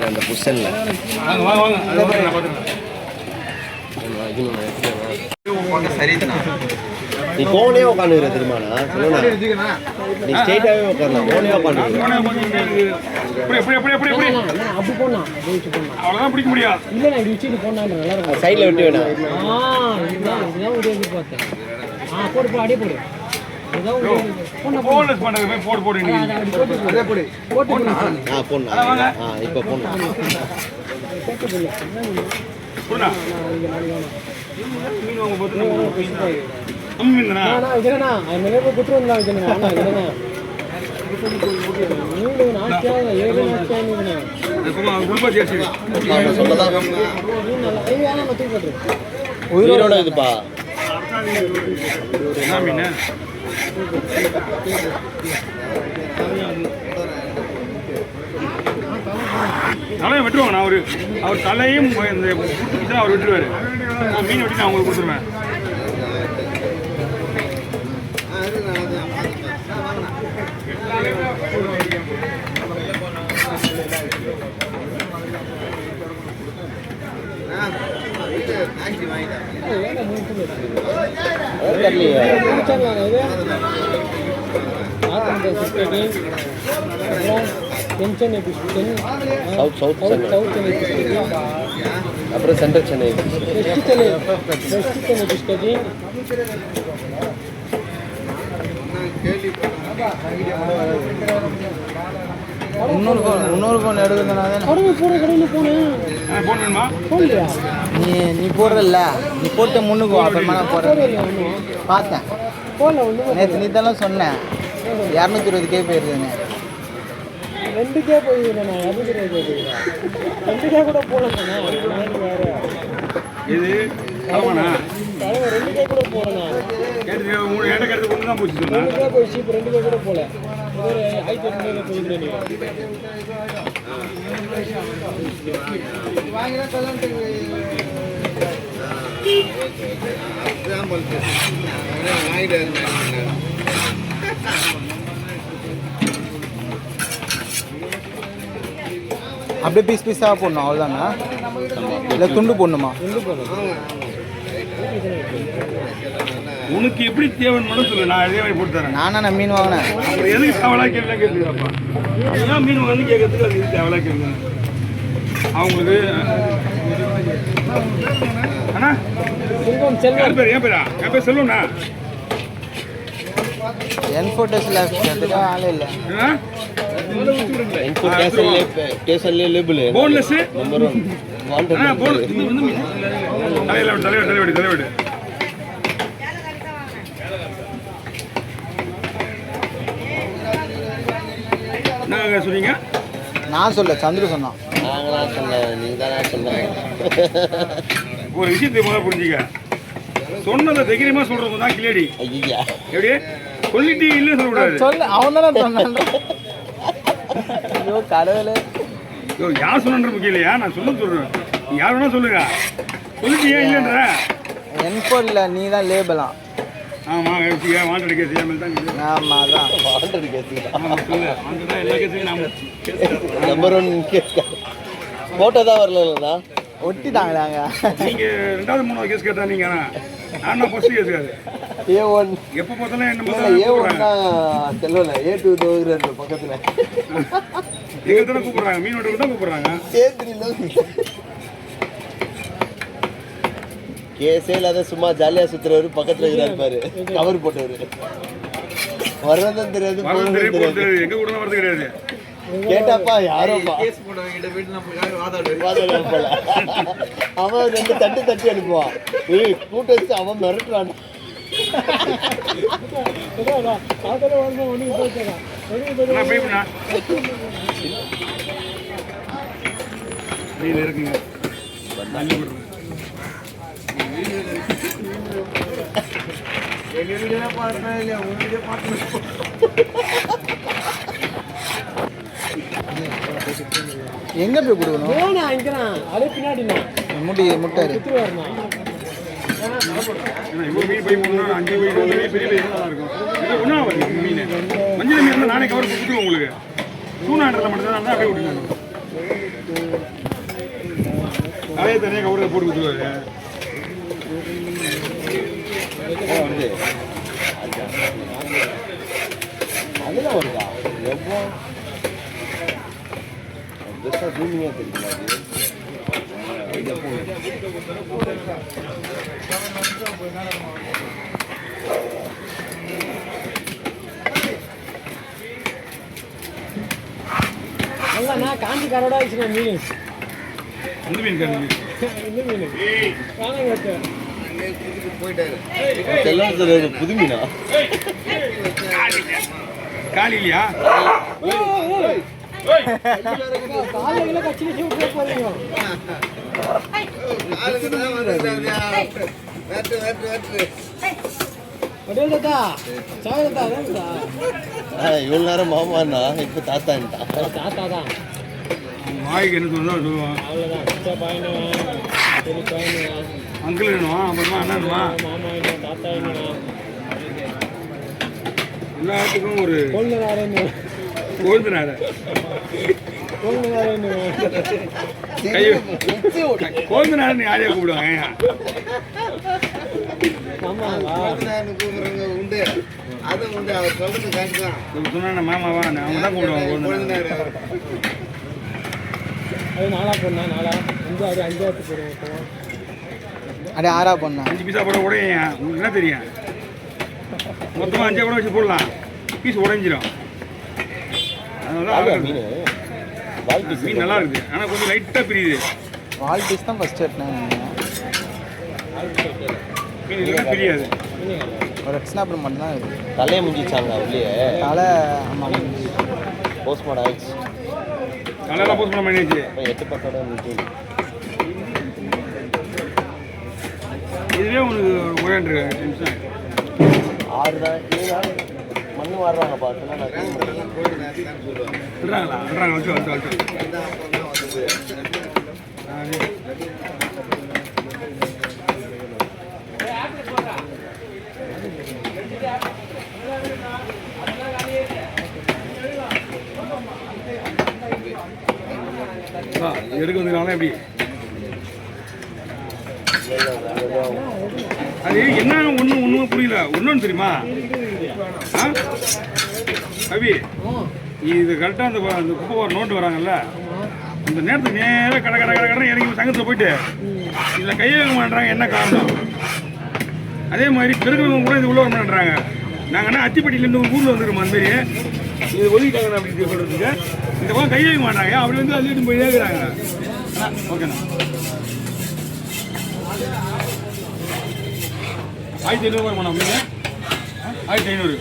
அந்த புஷன்ல நீ கோனே உட்காந்துக்கிற தெரியுமாண்ணா சொல்லுண்ணா நீ ஸ்ட்ரெயிட்டாகவே உட்காரலாம் கோனே உட்காந்துக்கிற அப்படி போனா அவ்வளோதான் பிடிக்க முடியாது. இல்லை நான் வச்சுட்டு போனான் நல்லா இருக்கும். சைடில் விட்டு வேணா இதுதான் ஒரு எதிர்பார்த்தேன். போடு போ அடியே போடு. போன்லெஸ் பண்ணுறது போடு போடு போடணும் இப்போ போடணும் மீன் வாங்க போட்டு இதுனா குற்று வந்தா உயிரோட இதுப்பா தலையை வெட்டுவாங்க. நான் அவர் தலையும் இந்த அவர் வெட்டுவார். நான் மீன் வெட்டி நான் அவங்களுக்கு கொடுத்துருவேன். அப்புறம் சென்ட்ரல் சென்னை இன்னொரு ஃபோன் நீ போடுறல்ல நீ போட்டு முன்னுக்கு அப்புறமா நான் போடுறேன் பார்த்தேன் நேற்று நீ தானே சொன்னேன் 220K போயிருதுன்னு 2K போயிருந்தேண்ணா 2K கூட போகலண்ணா இது தலைவனா 2K கூட போகலண்ணா 3 கொண்டு தான் போச்சு 2K போயிடுச்சு இப்போ 2K கூட போகல ஒரு 500 போயிருந்தேன் அப்படியே பீஸ் பீஸாக போடணும் அவ்வளோதாண்ணா இல்லை துண்டு போடணுமா உனக்கு எப்படி தேவைன்னு மட்டும் சொல்லு. நான் அதே மாதிரி போட்டு தரேன். நானா மீன் வாங்கினேன் எதுக்கு தேவலாக கேள்விலாம் கேட்குறாப்பா? அதுதான் மீன் வந்து கேட்கறதுக்கு அது தேவலாக கேட்குங்க அவங்களுக்கு. அண்ணா யார் பேர்? என் பேரா? என் பேர் செல்வண்ணா. என்ஃபோட்டஸில் ஆளே இல்லை போன்லெஸ் தலைவடி என்ன சொன்னீங்க? நான் சொல்ல சந்திர சொன்னான். ஒரு விஷயத்தை முதல்ல புரிஞ்சுக்க. சொன்னதை தைரியமா சொல்றவங்க தான் கிளேடி. எப்படி சொல்லிட்டு இல்லை சொல்லக்கூடாது. சொல்ல அவன் தானே சொன்னான். ஐயோ கடவுளே, யார் சொன்னன்ற முக்கியம் இல்லையா? நான் சொல்றேன். நீ யார் வேணா சொல்லுங்க. சொல்லிட்டு ஏன் இல்லைன்ற என்ஃபோர்ட்ல நீ தான் லேபிளாம். ஆமா வாண்டட் கேஸ் தான். ஆமா அதான் வாண்டட் கேஸ். சொல்லு வாண்டட் எல்லா கேஸையும் நாம நம்பர் 1 கேஸ் போட்டோ தான் வரலடா. ஒட்டிட்டாங்களாங்க. நீங்க ரெண்டாவது மூணாவது கேஸ் கேட்டா நீங்க நான் ஃபர்ஸ்ட் கேஸ் காது A1 எப்ப பார்த்தாலும் என்ன A1 தான் செல்லல A2 தோகுறன்ற பக்கத்துல எங்க தான கூப்பிடுறாங்க. மீன் வெட்டறதுக்கு தான் கூப்பிடுறாங்க. கேஸே இல்லாத சும்மா ஜாலியா சுத்துறவரு பக்கத்துல இருக்கிறாரு பாரு, கவர் போட்டவரு. வரதும் தெரியாது எங்க கூட வரது கிடையாது. கேட்டாப்பா யாரோப்பா கேஸ் போட்டவங்க வீட்டுல நமக்காக வாதாடுவாரு. அவன் 2 தட்டி அனுப்புவான். கூட்ட வச்சு அவன் மிரட்டுறான். மீன் இருக்குங்க. எங்க போய் கொடுக்கணும்? முடி முட்டாரு மஞ்சள் மீன் நானே கவர் கொடுத்துருவோம் உங்களுக்கு. 200 மட்டும் தான் அப்படியே விட்டுருங்க. அதே தனியாக கவுரில் போட்டு கொடுத்துருவாரு. வந்து அதில் வருதா எவ்வளோ பெஸ்ட்டாக ஜூமிங்காக தெரியுமா அது அண்ணா காஞ்சி கரோட வச்சுருக்கேன் மீன். அந்த மீன் காரணம் இந்த மீன் காணாங்க செல்லம் புது மீனா காலி இல்லையா? காலையில் கட்சி விட்டு போறீங்க. இவ்வளோ நேரம் மாமாண்ணா இப்போ தாத்தான்ட்டா. தாத்தா தான் வாய்க்கு என்ன சொல்லுவோம் சொல்லுவோம். அவ்வளோதான். சித்த பையனு பெரிய பையனு அங்கிள் வேணுமா அப்புறமா அண்ணா மாமா வேணும் தாத்தா வேணும் எல்லாத்துக்கும் ஒரு கொள்ளுனாரன்னு கோவிந்தனார கொள்ளுனாரன்னு கோவிந்தனாரன் யாரையா கூப்பிடுவாங்க? உண்டு அது உண்டு அவர் சொல்றது கரெக்ட் தான். சொன்னா மாமாவா அவங்க தான் கூப்பிடுவாங்க. அது நாளா பொண்ணா நாளா அஞ்சாவது போடுவோம். அப்படியே 6 பண்ணா 5 பீஸா போட உடையா உங்களுக்கு என்ன தெரியும்? மொத்தமாக 5 கூட வச்சு போடலாம். பீஸ் உடைஞ்சிடும். அதனால மீன் மீன் நல்லா இருக்குது. ஆனால் கொஞ்சம் லைட்டாக பிரியுது. வால் பீஸ் தான் ஃபஸ்ட்டு எடுத்தேன். மீன் இல்லைன்னா பிரியாது. ஒரு ரெட் ஸ்னாப்பர் மட்டும் தான் இருக்குது. தலையை முடிஞ்சிச்சாங்க அப்படியே தலை ஆமாம் போஸ்ட்மார்டம் ஆயிடுச்சு. தலையெல்லாம் போஸ்ட் பண்ண பண்ணியாச்சு. 8 பக்கோட முடிஞ்சு இதுவே உங்களுக்கு உயர்ந்து நிமிஷம் 6 தான் மண்ணு வர்றாங்க பார்த்தா நான் விடுறாங்களா விடுறாங்க வச்சு எடுக்க வந்துருக்காங்களா எப்படி? அது என்ன ஒன்றுமே புரியல. ஒன்றும் தெரியுமா அபி? இது கரெக்டாக அந்த குப்பை வர நோட்டு வராங்கல்ல, அந்த நேரத்துக்கு நேராக கடை கடை கடை கடை இறங்கி சங்கத்தில் போயிட்டு இதில் கையை வைக்க மாட்டேறாங்க. என்ன காரணம்? அதே மாதிரி பெருக்கிறவங்க கூட இது உள்ள வர மாட்டேறாங்க. நாங்கள் என்ன அத்திப்பட்டியிலேருந்து ஒரு ஊரில் வந்துருக்கோம். அந்த மாதிரி இது ஒதுக்கிட்டாங்க அப்படின்னு சொல்கிறதுக்கு இந்த பக்கம் கையை வைக்க மாட்டாங்க. அப்படி வந்து அள்ளிட்டு போய் இருக்கிறாங்க. ஓகேண்ணா. 1500 வருமாண்ணா அப்படிங்க? 1500.